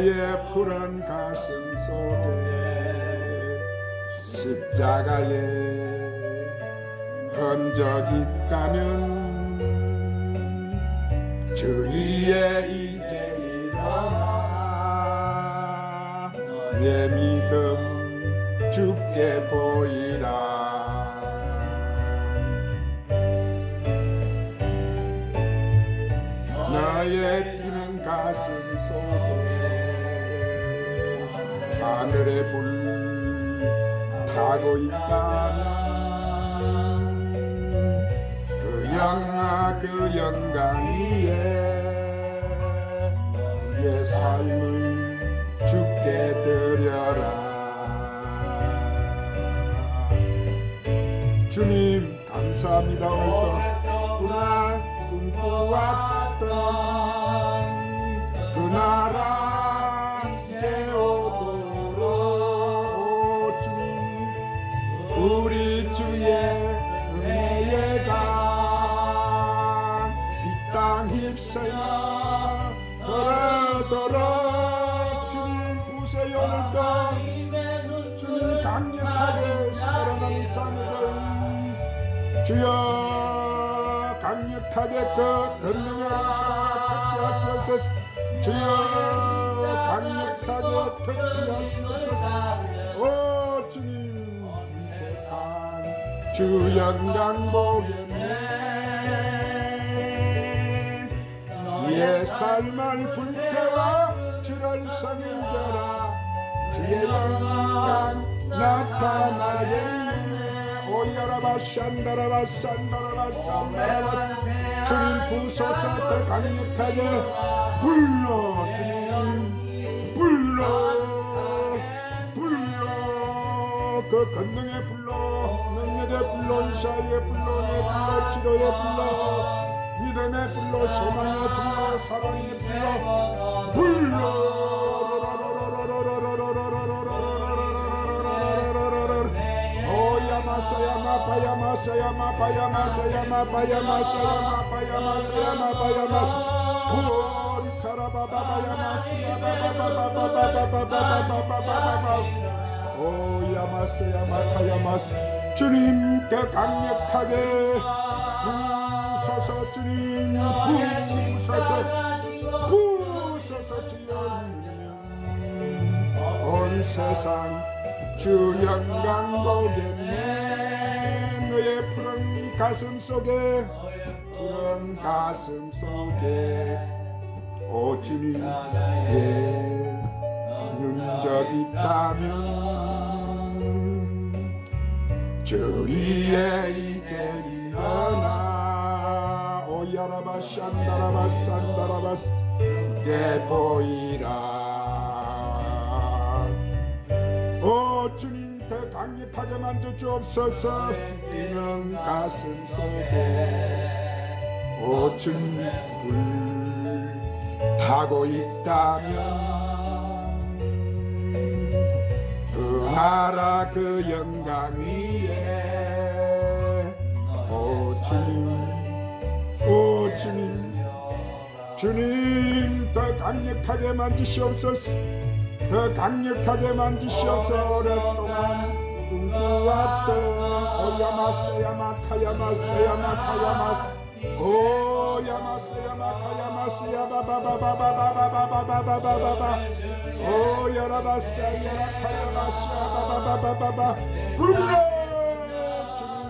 나의 푸른 가슴 속에 십자가의 흔적 있다면 주위에 이제 일어나 내 믿음 주께 보이라. 나의 뛰는 가슴 속에 하늘의 불 타고 있다면 그 영광 위에 내 삶을 주께 드려라. 주님 감사합니다. 오늘도 우리가 꿈꿔왔던 그 나라 이제 오도록 주님 우리 주의 은혜의 강 이 땅 휩싸여 더러도록 주님 부세요. 오늘도 주님 강력하게 살아가는 자녀들 주여 강력하게 그 권능의 은사가 터치하소서. 주여 강력하게 터치하소서. 오 주님 이 세상 주 영광 보겠네. 내 삶을 불태워 주를 섬겨라. 주의 영광 나타나겠네. 오야라바 샨다라바 샨다라바 샨다라바 주님 부소서 더 강력하게 불러. 주님 불러 그 권능의 불러 능력의 불러 은사의 불러 내 불러 치료의 불러 믿음의 불러 소망의 불러 사랑의 불러 오야마사야마 바야마사야마 바야마사야마 바야마사야마 바야마사야마 바야마 오리카라바바바야마스야바바바바바바바바바바바바바바바바바바 오야마사야마 카야마스 주님 더 강력하게 부소서. 주님 부소서 주여 온 세상 주 영광 보겠네. 너의 푸른 가슴 속에 오 주님의 능력 있다면 주위에 이제 일어나. 오야라바 샨다라바 산다라바 때 보이라. 오 주님 더 강력하게 만져 주옵소서. 뛰는 가슴 속에 오 주님 불 타고 있다면 그 나라 그 영광 위에 오 주님 더 강력하게 만지시옵소서. 더 강력하게 만지시옵소서. 오랫동안 꿈꿔왔던 오야마스야마 카야마스야마 카야마스 오야마스야마 카야마스야바바바바바바바바바바바바바 오야라바스야라 카야마스야바바바바바바 불러 주님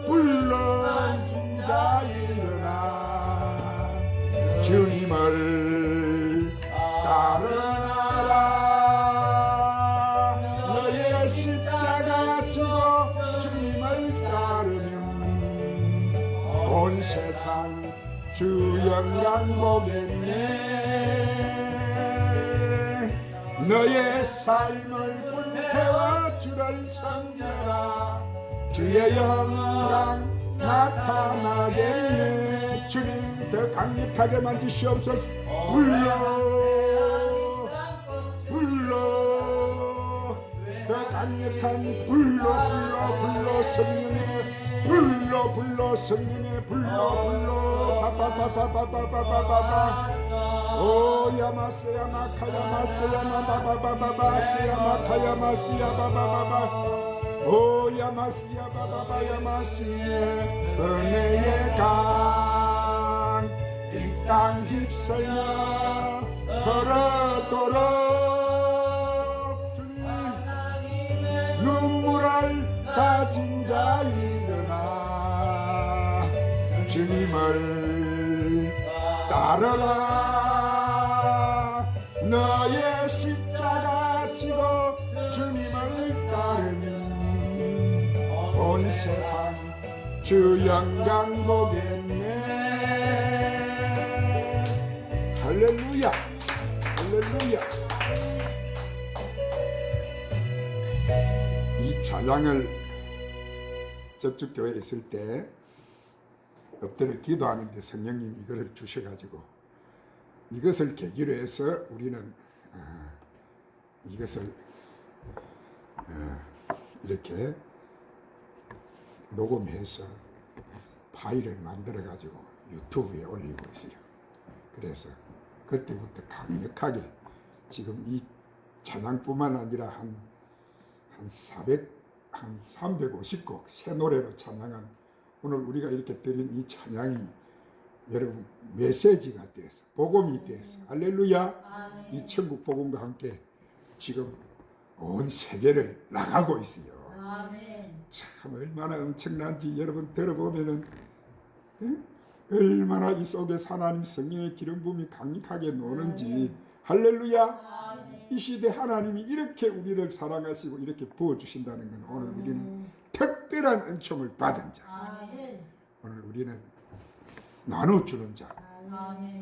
불러 인자 일어나. 주님을 따르라. 너의 십자가 지고 주님을 따르면 온 세상 주 영광 보겠네. 너의 삶을 불태워 주를 섬겨라. 주의 영광 나타나겠네. 주님 더 강력하게 만드시옵소서. 불러 더 강력한 불러 성령의 불러 성령의 불러 오 야마스야 마카야마스야 마바바바바바스야 마카야마스야 바바바바 오 야마스야 바바바야마스야 은혜의 강 이 땅 휩쓸려 흐르도록 주님 눈물을 가진 자 일어나 주님을 따르라 너의 십자가 지고 주님을 따르니 온 세상 주 영광 보겠네. 할렐루야 할렐루야. 이 찬양을 저쪽 교회에 있을 때 엎드려 기도하는데 성령님이 이거를 주셔가지고 이것을 계기로 해서 우리는 이것을 이렇게 녹음해서 파일을 만들어가지고 유튜브에 올리고 있어요. 그래서 그때부터 강력하게 지금 이 찬양뿐만 아니라 한 350곡 새 노래로 찬양한 오늘 우리가 이렇게 드린 이 찬양이 여러분 메시지가 돼서 복음이 돼서 할렐루야. 이 천국 복음과 함께 지금 온 세계를 나가고 있어요. 참 얼마나 엄청난지 여러분 들어보면은 얼마나 이 속에서 하나님 성령의 기름 부음이 강력하게 노는지 할렐루야. 이 시대 하나님이 이렇게 우리를 사랑하시고 이렇게 부어주신다는 건 오늘 우리는 특별한 은총을 받은 자, 오늘 우리는 나눠주는 자,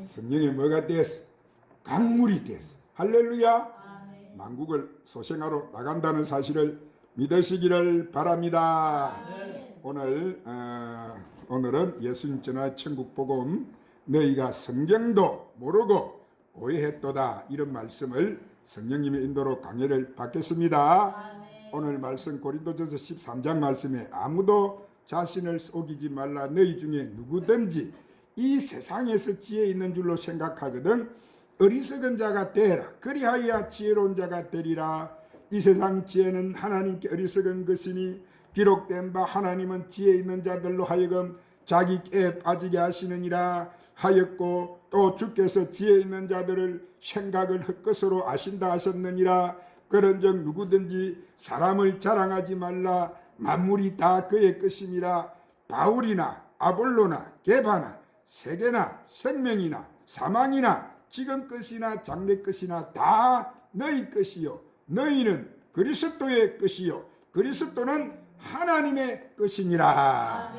성령의 뭐가 됐어? 강물이 됐어. 할렐루야. 만국을 소생하러 나간다는 사실을 믿으시기를 바랍니다. 오늘은 예수님 전하 천국 복음 너희가 성경도 모르고 오해했도다 이런 말씀을 성령님의 인도로 강해를 받겠습니다. 오늘 말씀 고린도전서 13장 말씀에 아무도 자신을 속이지 말라. 너희 중에 누구든지 이 세상에서 지혜 있는 줄로 생각하거든 어리석은 자가 되라. 그리하여 지혜로운 자가 되리라. 이 세상 지혜는 하나님께 어리석은 것이니 기록된 바 하나님은 지혜 있는 자들로 하여금 자기 깨에 빠지게 하시느니라 하였고 또 주께서 지혜 있는 자들을 생각을 헛것으로 아신다 하셨느니라. 그런즉 누구든지 사람을 자랑하지 말라. 만물이 다 그의 것임이라. 바울이나 아볼로나 게바나 세계나 생명이나 사망이나 지금 것이나 장래 것이나 다 너희 것이요 너희는 그리스도의 것이요 그리스도는 하나님의 것이니라.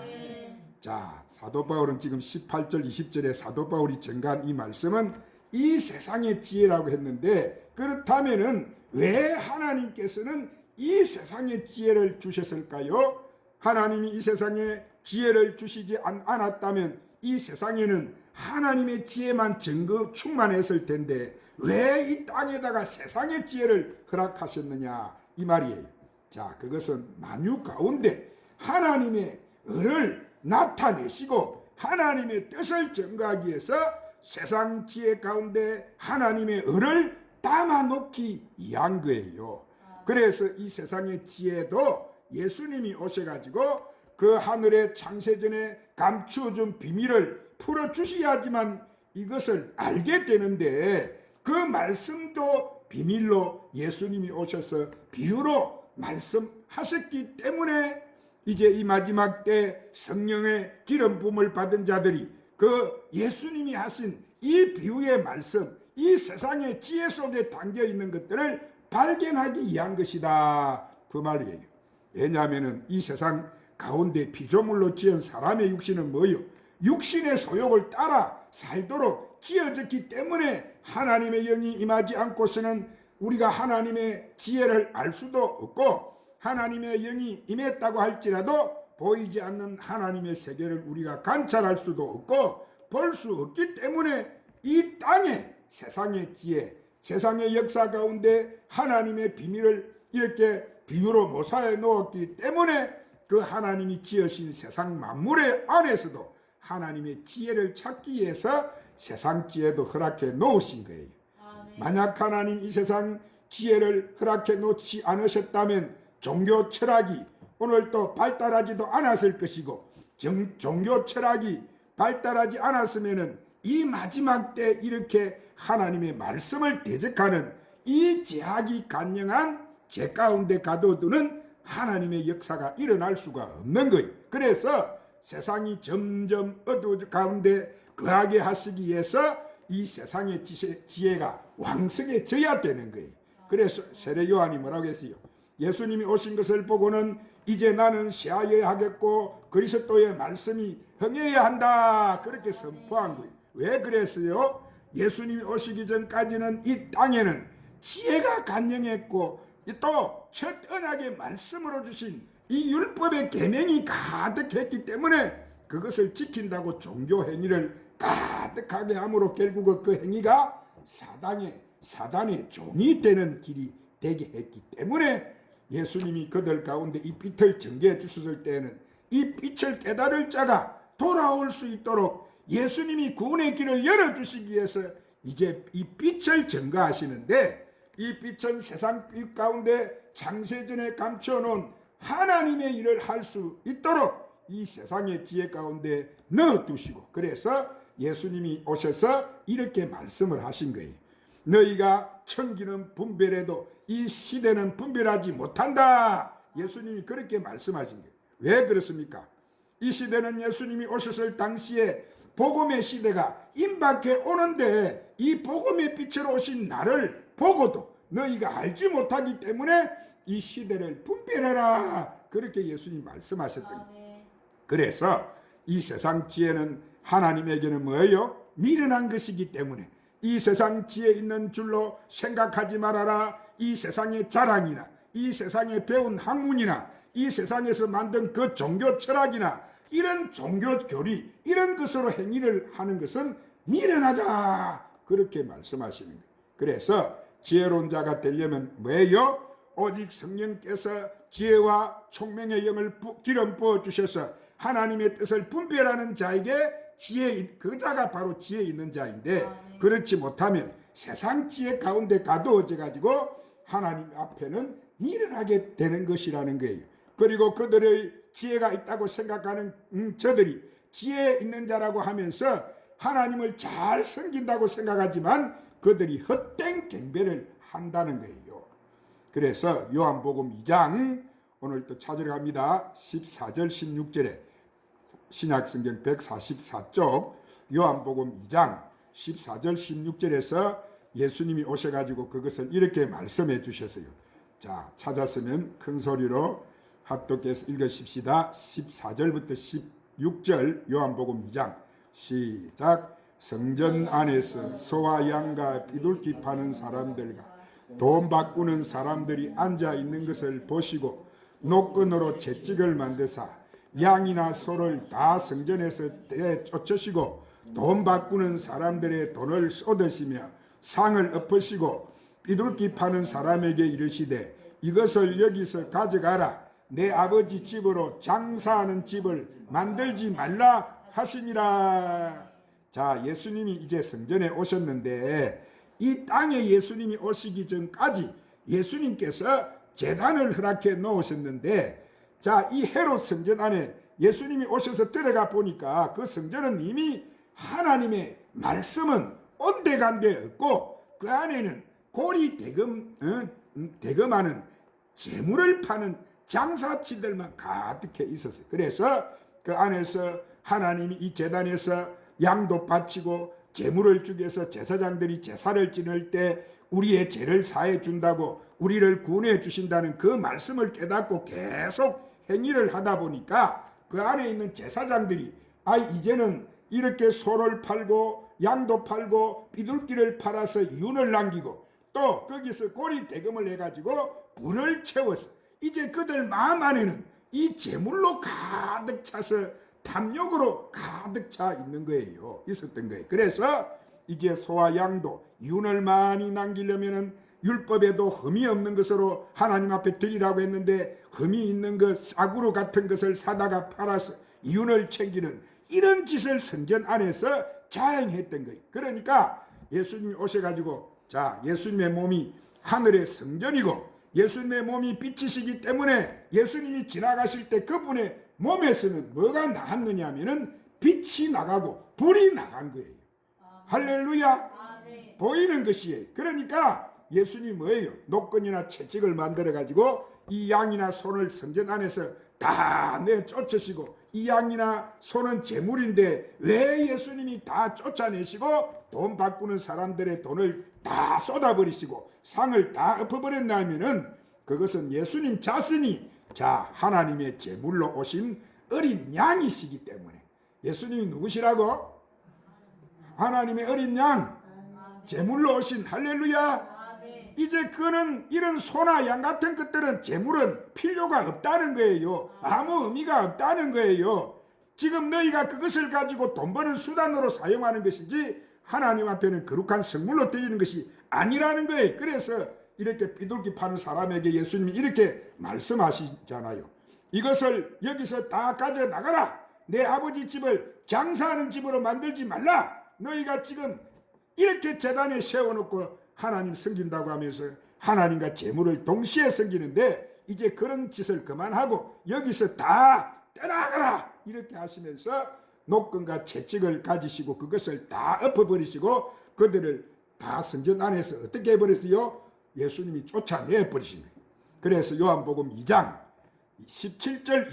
자, 사도 바울은 지금 18절 20절에 사도 바울이 전가한 이 말씀은 이 세상의 지혜라고 했는데 그렇다면은 왜 하나님께서는 이 세상의 지혜를 주셨을까요? 하나님이 이 세상에 지혜를 주시지 않았다면 이 세상에는 하나님의 지혜만 전거 충만했을 텐데 왜 이 땅에다가 세상의 지혜를 허락하셨느냐 이 말이에요. 자, 그것은 만유 가운데 하나님의 의를 나타내시고 하나님의 뜻을 전가하기 위해서 세상 지혜 가운데 하나님의 의를 담아놓기 위한 거예요. 그래서 이 세상의 지혜도 예수님이 오셔가지고 그 하늘의 창세전에 감추어준 비밀을 풀어주셔야지만 이것을 알게 되는데 그 말씀도 비밀로 예수님이 오셔서 비유로 말씀하셨기 때문에 이제 이 마지막 때 성령의 기름 부음을 받은 자들이 그 예수님이 하신 이 비유의 말씀, 이 세상의 지혜 속에 담겨 있는 것들을 발견하기 위한 것이다 그 말이에요. 왜냐하면 이 세상 가운데 피조물로 지은 사람의 육신은 뭐요? 육신의 소욕을 따라 살도록 지어졌기 때문에 하나님의 영이 임하지 않고서는 우리가 하나님의 지혜를 알 수도 없고 하나님의 영이 임했다고 할지라도 보이지 않는 하나님의 세계를 우리가 관찰할 수도 없고 볼 수 없기 때문에 이 땅에 세상의 지혜, 세상의 역사 가운데 하나님의 비밀을 이렇게 비유로 모사해 놓았기 때문에 그 하나님이 지으신 세상 만물의 안에서도 하나님의 지혜를 찾기 위해서 세상 지혜도 허락해 놓으신 거예요. 만약 하나님 이 세상 지혜를 허락해 놓지 않으셨다면 종교 철학이 오늘도 발달하지도 않았을 것이고, 종교 철학이 발달하지 않았으면 이 마지막 때 이렇게 하나님의 말씀을 대적하는 이 제약이 간영한 죄 가운데 가둬두는 하나님의 역사가 일어날 수가 없는 거예요. 그래서 세상이 점점 어두운 가운데 거하게 하시기 위해서 이 세상의 지혜가 왕성해져야 되는 거예요. 그래서 세례 요한이 뭐라고 했어요? 예수님이 오신 것을 보고는 이제 나는 새하여야 하겠고 그리스도의 말씀이 흥해야 한다, 그렇게 선포한 거예요. 왜 그랬어요? 예수님이 오시기 전까지는 이 땅에는 지혜가 간영했고 또 첫 언약의 말씀으로 주신 이 율법의 계명이 가득했기 때문에 그것을 지킨다고 종교 행위를 가득하게 함으로 결국 그 행위가 사단의 종이 되는 길이 되게 했기 때문에 예수님이 그들 가운데 이 빛을 전개해 주셨을 때에는 이 빛을 깨달을 자가 돌아올 수 있도록 예수님이 구원의 길을 열어주시기 위해서 이제 이 빛을 증거하시는데, 이 빛은 세상 빛 가운데 창세전에 감춰놓은 하나님의 일을 할 수 있도록 이 세상의 지혜 가운데 넣어두시고, 그래서 예수님이 오셔서 이렇게 말씀을 하신 거예요. 너희가 천기는 분별해도 이 시대는 분별하지 못한다. 예수님이 그렇게 말씀하신 거예요. 왜 그렇습니까? 이 시대는 예수님이 오셨을 당시에 복음의 시대가 임박해 오는데 이 복음의 빛으로 오신 나를 보고도 너희가 알지 못하기 때문에 이 시대를 분별해라, 그렇게 예수님이 말씀하셨던 거예요. 그래서 이 세상 지혜는 하나님에게는 뭐예요? 미련한 것이기 때문에 이 세상 지혜 있는 줄로 생각하지 말아라. 이 세상의 자랑이나 이 세상에 배운 학문이나 이 세상에서 만든 그 종교 철학이나 이런 종교 교리, 이런 것으로 행위를 하는 것은 미련하다, 그렇게 말씀하시는 거예요. 그래서 지혜로운 자가 되려면 뭐예요? 오직 성령께서 지혜와 총명의 영을 기름 부어 주셔서 하나님의 뜻을 분별하는 자에게 그 자가 바로 지혜 있는 자인데, 그렇지 못하면 세상 지혜 가운데 가두어져 가지고 하나님 앞에는 미련하게 되는 것이라는 거예요. 그리고 그들의 지혜가 있다고 생각하는 저들이 지혜 있는 자라고 하면서 하나님을 잘 섬긴다고 생각하지만 그들이 헛된 경배를 한다는 거예요. 그래서 요한복음 2장 오늘 또 찾으러 갑니다. 14절 16절에 신약성경 144쪽 요한복음 2장 14절 16절에서 예수님이 오셔가지고 그것을 이렇게 말씀해 주셨어요. 자, 찾았으면 큰 소리로 합독해서 읽으십시다. 14절부터 16절 요한복음 2장 시작. 성전 안에서 소와 양과 비둘기 파는 사람들과 돈 바꾸는 사람들이 앉아 있는 것을 보시고 노끈으로 채찍을 만드사 양이나 소를 다 성전에서 쫓으시고 돈 바꾸는 사람들의 돈을 쏟으시며 상을 엎으시고 비둘기 파는 사람에게 이르시되 이것을 여기서 가져가라. 내 아버지 집으로 장사하는 집을 만들지 말라 하시니라. 자, 예수님이 이제 성전에 오셨는데 이 땅에 예수님이 오시기 전까지 예수님께서 제단을 허락해 놓으셨는데, 자, 이 헤롯 성전 안에 예수님이 오셔서 들어가 보니까 그 성전은 이미 하나님의 말씀은 온데간데 없고 그 안에는 고리 대금하는 재물을 파는 장사치들만 가득해 있었어요. 그래서 그 안에서 하나님이 이 제단에서 양도 바치고 재물을 주기 위해서 제사장들이 제사를 지낼 때 우리의 죄를 사해 준다고, 우리를 구원해 주신다는 그 말씀을 깨닫고 계속 행위를 하다 보니까 그 안에 있는 제사장들이 이제는 이렇게 소를 팔고 양도 팔고 비둘기를 팔아서 이윤을 남기고 또 거기서 고리 대금을 해가지고 불을 채웠어. 이제 그들 마음 안에는 이 재물로 가득 차서 탐욕으로 가득 차 있는 거예요. 있었던 거예요. 그래서 이제 소와 양도 이윤을 많이 남기려면은 율법에도 흠이 없는 것으로 하나님 앞에 드리라고 했는데 흠이 있는 것, 싸구려 같은 것을 사다가 팔아서 이윤을 챙기는 이런 짓을 성전 안에서 자행했던 거예요. 그러니까 예수님이 오셔가지고 자, 예수님의 몸이 하늘의 성전이고 예수님의 몸이 빛이시기 때문에 예수님이 지나가실 때 그분의 몸에서는 뭐가 나왔느냐 하면은 빛이 나가고 불이 나간 거예요. 할렐루야. 보이는 것이에요. 그러니까 예수님이 뭐예요? 노끈이나 채찍을 만들어 가지고 이 양이나 손을 성전 안에서 다 내쫓으시고 이 양이나 손은 재물인데 왜 예수님이 다 쫓아내시고 돈 바꾸는 사람들의 돈을 다 쏟아버리시고 상을 다 엎어버렸나 하면은 그것은 예수님 자신이 자 하나님의 제물로 오신 어린 양이시기 때문에. 예수님이 누구시라고? 하나님의 어린 양, 제물로 오신. 할렐루야. 이제 그는 이런 소나 양 같은 것들은 제물은 필요가 없다는 거예요. 아무 의미가 없다는 거예요. 지금 너희가 그것을 가지고 돈 버는 수단으로 사용하는 것이지 하나님 앞에는 거룩한 성물로 드리는 것이 아니라는 거예요. 그래서 이렇게 비둘기 파는 사람에게 예수님이 이렇게 말씀하시잖아요. 이것을 여기서 다 가져나가라. 내 아버지 집을 장사하는 집으로 만들지 말라. 너희가 지금 이렇게 제단에 세워놓고 하나님 섬긴다고 하면서 하나님과 재물을 동시에 섬기는데 이제 그런 짓을 그만하고 여기서 다 떠나가라 이렇게 하시면서 노끈과 채찍을 가지시고 그것을 다 엎어버리시고 그들을 다 성전 안에서 어떻게 해버렸어요? 예수님이 쫓아내버리신 거예요. 그래서 요한복음 2장 17절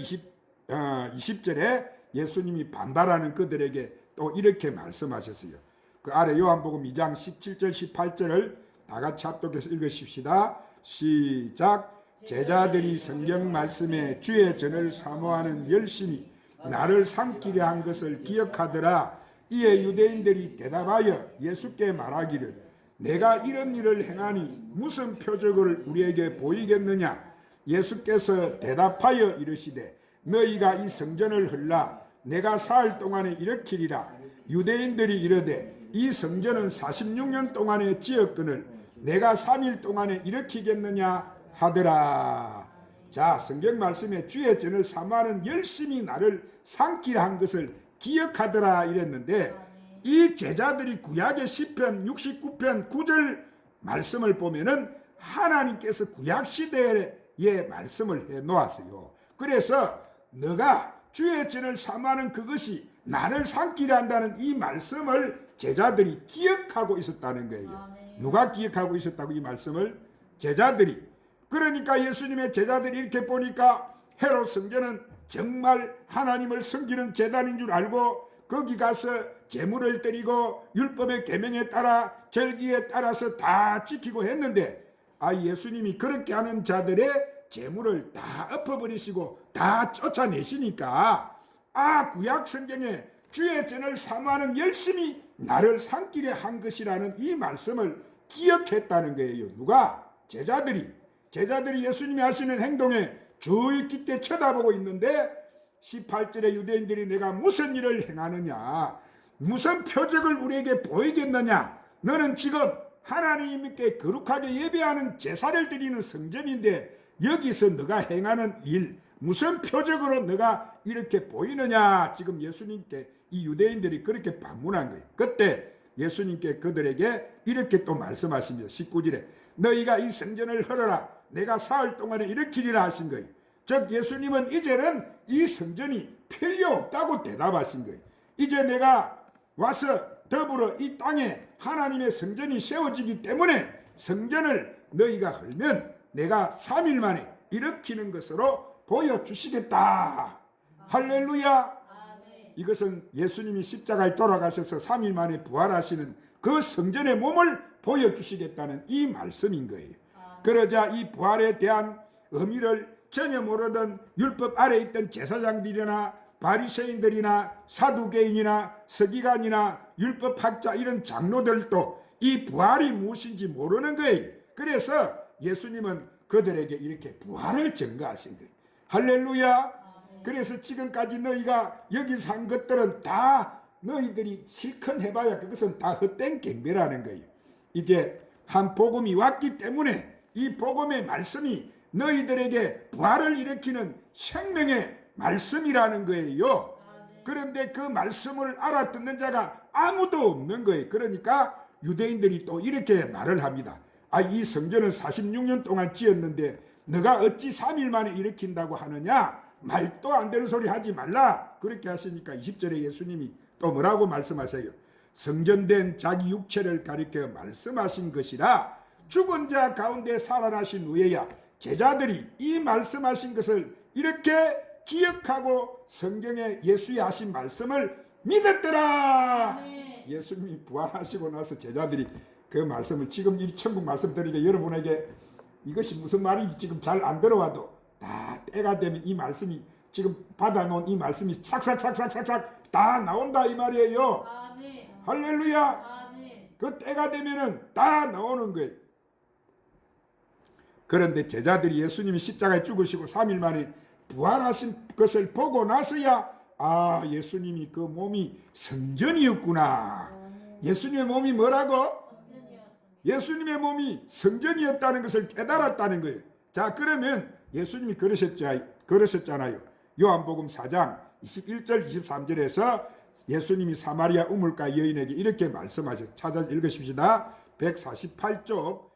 20절에 예수님이 반발하는 그들에게 또 이렇게 말씀하셨어요. 그 아래 요한복음 2장 17절 18절을 다 같이 합독해서 읽으십시다. 시작. 제자들이 성경 말씀에 주의 전을 사모하는 열심히 나를 삼키려 한 것을 기억하더라. 이에 유대인들이 대답하여 예수께 말하기를 내가 이런 일을 행하니 무슨 표적을 우리에게 보이겠느냐. 예수께서 대답하여 이르시되 너희가 이 성전을 헐라 내가 사흘 동안에 일으키리라. 유대인들이 이르되 이 성전은 46년 동안에 지었거늘 내가 3일 동안에 일으키겠느냐 하더라. 자, 성경 말씀에 주의 전을 사모하는 열심히 나를 삼키려 한 것을 기억하더라 이랬는데 이 제자들이 구약의 시편 69편 9절 말씀을 보면은 하나님께서 구약 시대에 말씀을 해 놓았어요. 그래서 너가 주의 전을 사모하는 그것이 나를 삼키려 한다는 이 말씀을 제자들이 기억하고 있었다는 거예요. 누가 기억하고 있었다고 이 말씀을? 제자들이. 그러니까 예수님의 제자들이 이렇게 보니까 헤롯 성전은 정말 하나님을 섬기는 제단인 줄 알고 거기 가서 제물을 드리고 율법의 계명에 따라 절기에 따라서 다 지키고 했는데 예수님이 그렇게 하는 자들의 제물을 다 엎어버리시고 다 쫓아내시니까 구약 성경에 주의 전을 사모하는 열심히 나를 삼키려 한 것이라는 이 말씀을 기억했다는 거예요. 누가? 제자들이 예수님이 하시는 행동에 주의 깊게 쳐다보고 있는데 18절에 유대인들이 내가 무슨 일을 행하느냐 무슨 표적을 우리에게 보이겠느냐 너는 지금 하나님께 거룩하게 예배하는 제사를 드리는 성전인데 여기서 너가 행하는 일 무슨 표적으로 너가 이렇게 보이느냐 지금 예수님께 이 유대인들이 그렇게 반문한 거예요. 그때 예수님께 그들에게 이렇게 또 말씀하십니다. 19절에 너희가 이 성전을 헐어라 내가 사흘 동안에 일으키리라 하신 거예요. 즉 예수님은 이제는 이 성전이 필요 없다고 대답하신 거예요. 이제 내가 와서 더불어 이 땅에 하나님의 성전이 세워지기 때문에 성전을 너희가 헐면 내가 3일 만에 일으키는 것으로 보여주시겠다. 할렐루야. 이것은 예수님이 십자가에 돌아가셔서 3일 만에 부활하시는 그 성전의 몸을 보여주시겠다는 이 말씀인 거예요. 그러자 이 부활에 대한 의미를 전혀 모르던 율법 아래에 있던 제사장들이나 바리새인들이나 사두개인이나 서기관이나 율법학자 이런 장로들도 이 부활이 무엇인지 모르는 거예요. 그래서 예수님은 그들에게 이렇게 부활을 증거하신 거예요. 할렐루야. 그래서 지금까지 너희가 여기서 한 것들은 다 너희들이 실컷 해봐야 그것은 다 헛된 경배라는 거예요. 이제 한 복음이 왔기 때문에 이 복음의 말씀이 너희들에게 부활을 일으키는 생명의 말씀이라는 거예요. 그런데 그 말씀을 알아듣는 자가 아무도 없는 거예요. 그러니까 유대인들이 또 이렇게 말을 합니다. 이 성전을 46년 동안 지었는데 너가 어찌 3일 만에 일으킨다고 하느냐? 말도 안 되는 소리 하지 말라. 그렇게 하시니까 20절에 예수님이 또 뭐라고 말씀하세요? 성전된 자기 육체를 가리켜 말씀하신 것이라. 죽은 자 가운데 살아나신 후에야 제자들이 이 말씀하신 것을 이렇게 기억하고 성경에 예수의 하신 말씀을 믿었더라. 예수님이 부활하시고 나서 제자들이 그 말씀을 지금 이 천국 말씀 드리게 여러분에게 이것이 무슨 말인지 지금 잘 안 들어와도 다 때가 되면 이 말씀이 지금 받아놓은 이 말씀이 싹싹싹싹싹 다 나온다 이 말이에요. 아멘. 할렐루야. 아멘. 그 때가 되면은 다 나오는 거예요. 그런데 제자들이 예수님이 십자가에 죽으시고 3일 만에 부활하신 것을 보고 나서야 예수님이 그 몸이 성전이었구나. 예수님의 몸이 뭐라고? 예수님의 몸이 성전이었다는 것을 깨달았다는 거예요. 자, 그러면 예수님이 그러셨잖아요. 요한복음 4장 21절 23절에서 예수님이 사마리아 우물가 여인에게 이렇게 말씀하셨어요. 찾아 읽으십시다. 148쪽